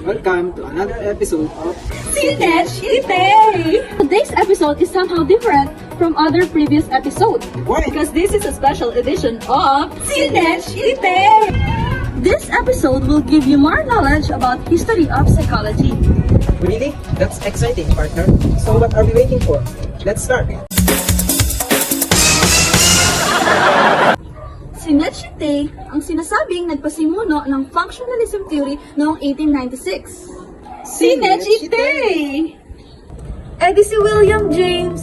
Welcome to another episode of Sinech Ite! Today's episode is somehow different from other previous episodes. Why? Because this is a special edition of Sinech Ite! This episode will give you more knowledge about history of psychology. Really? That's exciting, partner. So what are we waiting for? Let's start. Si Ite ang sinasabing nagpasimuno ng functionalism theory noong 1896. Si Ite! Si William James.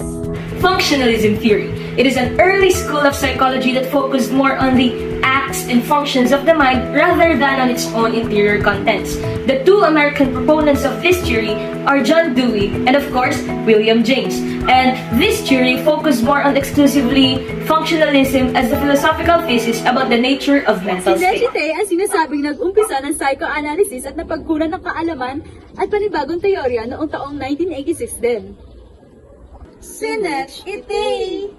Functionalism theory. It is an early school of psychology that focused more on the acts and functions of the mind rather than on its own interior contents. The two American proponents of this theory are John Dewey and of course William James. And this theory focused more on exclusively functionalism as the philosophical thesis about the nature of mental Si state. Ite ang sinasabing nag-umpisa ng psychoanalysis at napagkunan ng kaalaman at panibagong teorya noong taong 1986 din. Sinech Ite!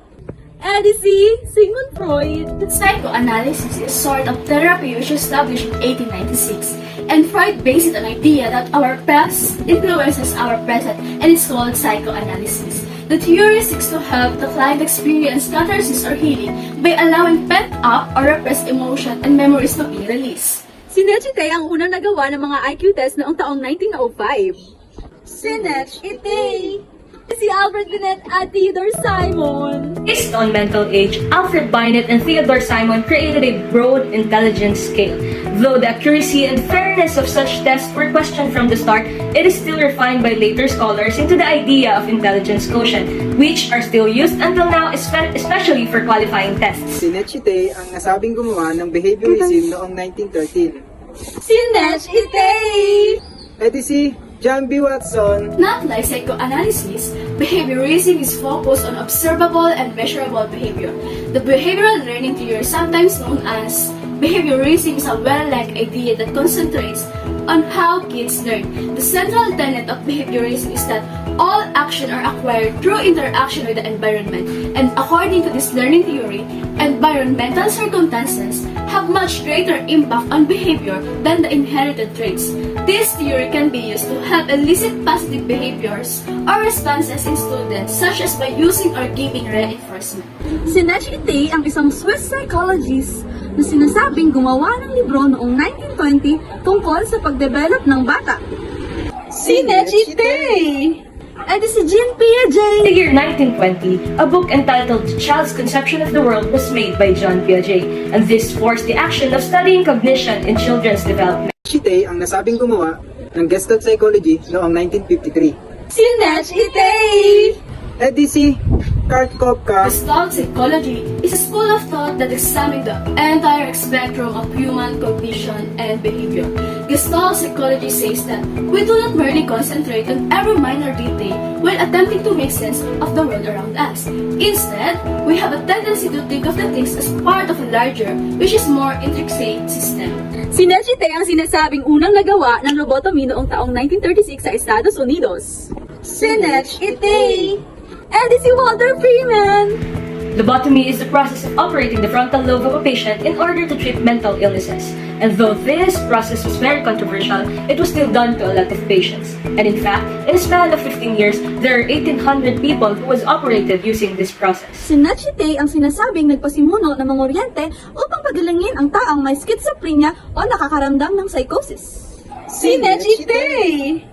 Si Sigmund Freud. Psychoanalysis is sort of therapy which was established in 1896, and Freud based it on the idea that our past influences our present, and it's called psychoanalysis. The theory seeks to help the client experience catharsis or healing by allowing pent-up or repressed emotion and memories to be released. Si Ite ang unang nagawa ng mga IQ test noong taong 1905. Sinech Ite! Si Albert Binet at Theodore Simon. Based on mental age, Alfred Binet and Theodore Simon created a broad intelligence scale. Though the accuracy and fairness of such tests were questioned from the start, it is still refined by later scholars into the idea of intelligence quotient, which are still used until now, especially for qualifying tests. Si Ite ang nasabing gumawa ng behaviorism noong 1913. Sinech Ite! Si John B. Watson. Not like psychoanalysis, behaviorism is focused on observable and measurable behavior. The behavioral learning theory, sometimes known as behaviorism, is a well-liked idea that concentrates on how kids learn. The central tenet of behaviorism is that all action are acquired through interaction with the environment, and according to this learning theory, environmental circumstances have much greater impact on behavior than the inherited traits. This theory can be used to help elicit positive behaviors or responses in students, such as by using or giving reinforcement. Si Ite ang isang Swiss psychologist na sinasabing gumawa ng libro noong 1920 tungkol sa pagdevelop ng bata. Si Ite! Si Jean Piaget. In the year 1920, a book entitled The Child's Conception of the World was made by John Piaget, and this forced the action of studying cognition in children's development. Ite ang nasabing gumawa ng Gestalt Psychology noong 1953. Si Ite! Si Kartkopka. Gestalt psychology is a school of thought that examines the entire spectrum of human cognition and behavior. Gestalt psychology says that we do not merely concentrate on every minor detail while attempting to make sense of the world around us. Instead, we have a tendency to think of the things as part of a larger, which is more intricate system. Si Ite ang sinasabing unang nagawa ng lobotomy noong taong 1936 sa Estados Unidos. Sinech Ite! Si Walter Freeman. Lobotomy is the process of operating the frontal lobe of a patient in order to treat mental illnesses. And though this process was very controversial, it was still done to a lot of patients. And in fact, in a span of 15 years, there are 1,800 people who was operated using this process. Si Ite ang sinasabing nagpasimuno ng mga oryente upang pagalingin ang taong may schizophrenia o nakakaramdam ng psychosis. Si Ite!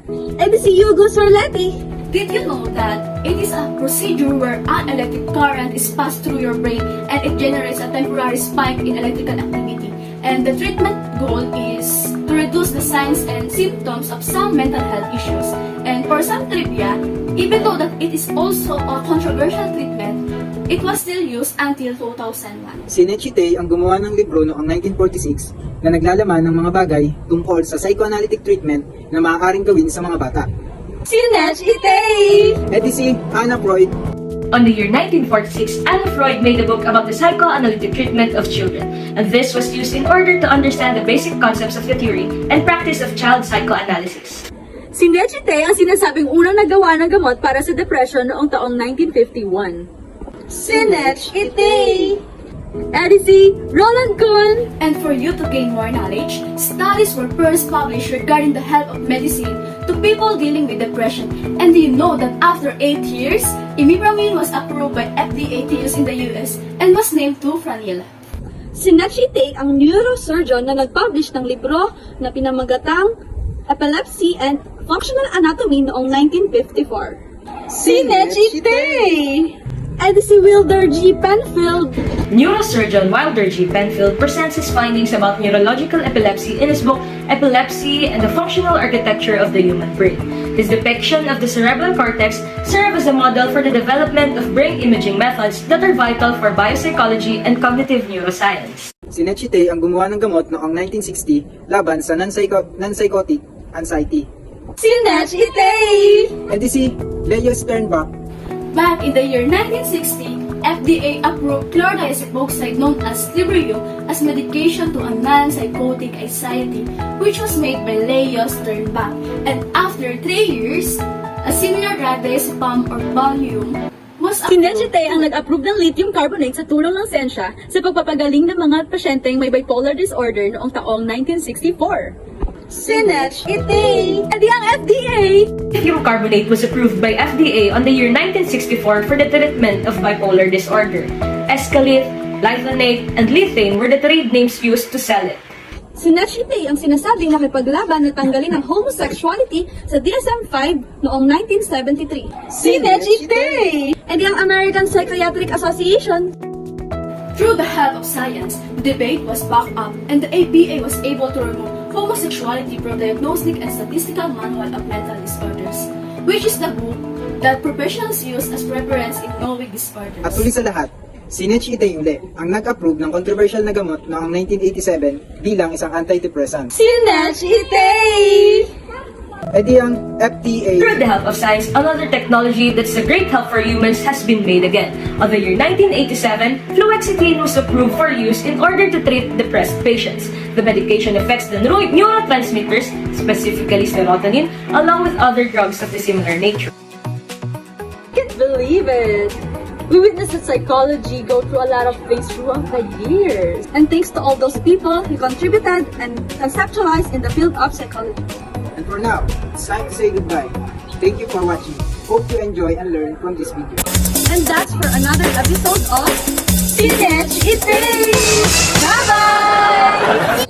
Si Hugo Sorletti. Did you know that it is a procedure where an electric current is passed through your brain and it generates a temporary spike in electrical activity? And the treatment goal is to reduce the signs and symptoms of some mental health issues. And for some trivia, even though that it is also a controversial treatment, it was still used until 2001. Si Ite ang gumawa ng libro noong 1946 na naglalaman ng mga bagay tungkol sa psychoanalytic treatment na maaaring gawin sa mga bata. Si Ite! Si Anna Freud. On the year 1946, Anna Freud made a book about the psychoanalytic treatment of children, and this was used in order to understand the basic concepts of the theory and practice of child psychoanalysis. Si Ite ang sinasabing unang nagawa ng gamot para sa depression noong taong 1951. Si Ite! Edisi, Roland Kuhn. And for you to gain more knowledge, studies were first published regarding the help of medicine to people dealing with depression. And do you know that after 8 years, imipramine was approved by FDA to use in the US and was named Tufranil. Si Nachite ang neurosurgeon na nag-publish ng libro na pinamagatang Epilepsy and Functional Anatomy noong 1954. Si Nachite! Edisi Wilder G. Penfield. Neurosurgeon Wilder G. Penfield presents his findings about neurological epilepsy in his book Epilepsy and the Functional Architecture of the Human Brain. His depiction of the cerebral cortex serves as a model for the development of brain imaging methods that are vital for biopsychology and cognitive neuroscience. Si Nechite ang gumawa ng gamot noong 1960 laban sa non-psychotic anxiety. Si Nachite! E di si Leo Sternbach. Back in the year 1960, FDA approved chlordiazepoxide known as Libreo as medication to a non-psychotic anxiety, which was made by Leo Sternbach. And after 3 years, a similar drug diazepam or Valium was Si approved. Nachite ang nag-approve ng lithium carbonate sa tulong ng sensya sa pagpapagaling ng mga pasyenteng may bipolar disorder noong taong 1964. Si Nachite! Edi ang FDA! Lithium carbonate was approved by FDA on the year 1964 for the treatment of bipolar disorder. Escalate, Lithonate, and Lethane were the trade names used to sell it. Si Nachite ang sinasabing nakipaglaban na tanggalin ang homosexuality sa DSM-5 noong 1973. Si Nachite! Edi ang American Psychiatric Association. Through the help of science, the debate was backed up and the APA was able to remove homosexuality from the Diagnostic and Statistical Manual of Mental Disorders, which is the book that professionals use as reference in knowing disorders. At huli sa lahat, si Nechite uli ang nag-approve ng controversial na gamot noong 1987 bilang isang antidepressant. Si Nachite! E di ang FDA. Through the help of science, another technology that's a great help for humans has been made again. On the year 1987, fluoxetine was approved for use in order to treat depressed patients. The medication affects the neurotransmitters, specifically serotonin, along with other drugs of the similar nature. Can't believe it! We witnessed that psychology go through a lot of things throughout the years. And thanks to all those people who contributed and conceptualized in the field of psychology. And for now, it's time to say goodbye. Thank you for watching. Hope you enjoy and learn from this video. And that's for another episode of Teenage Eating! Bye-bye!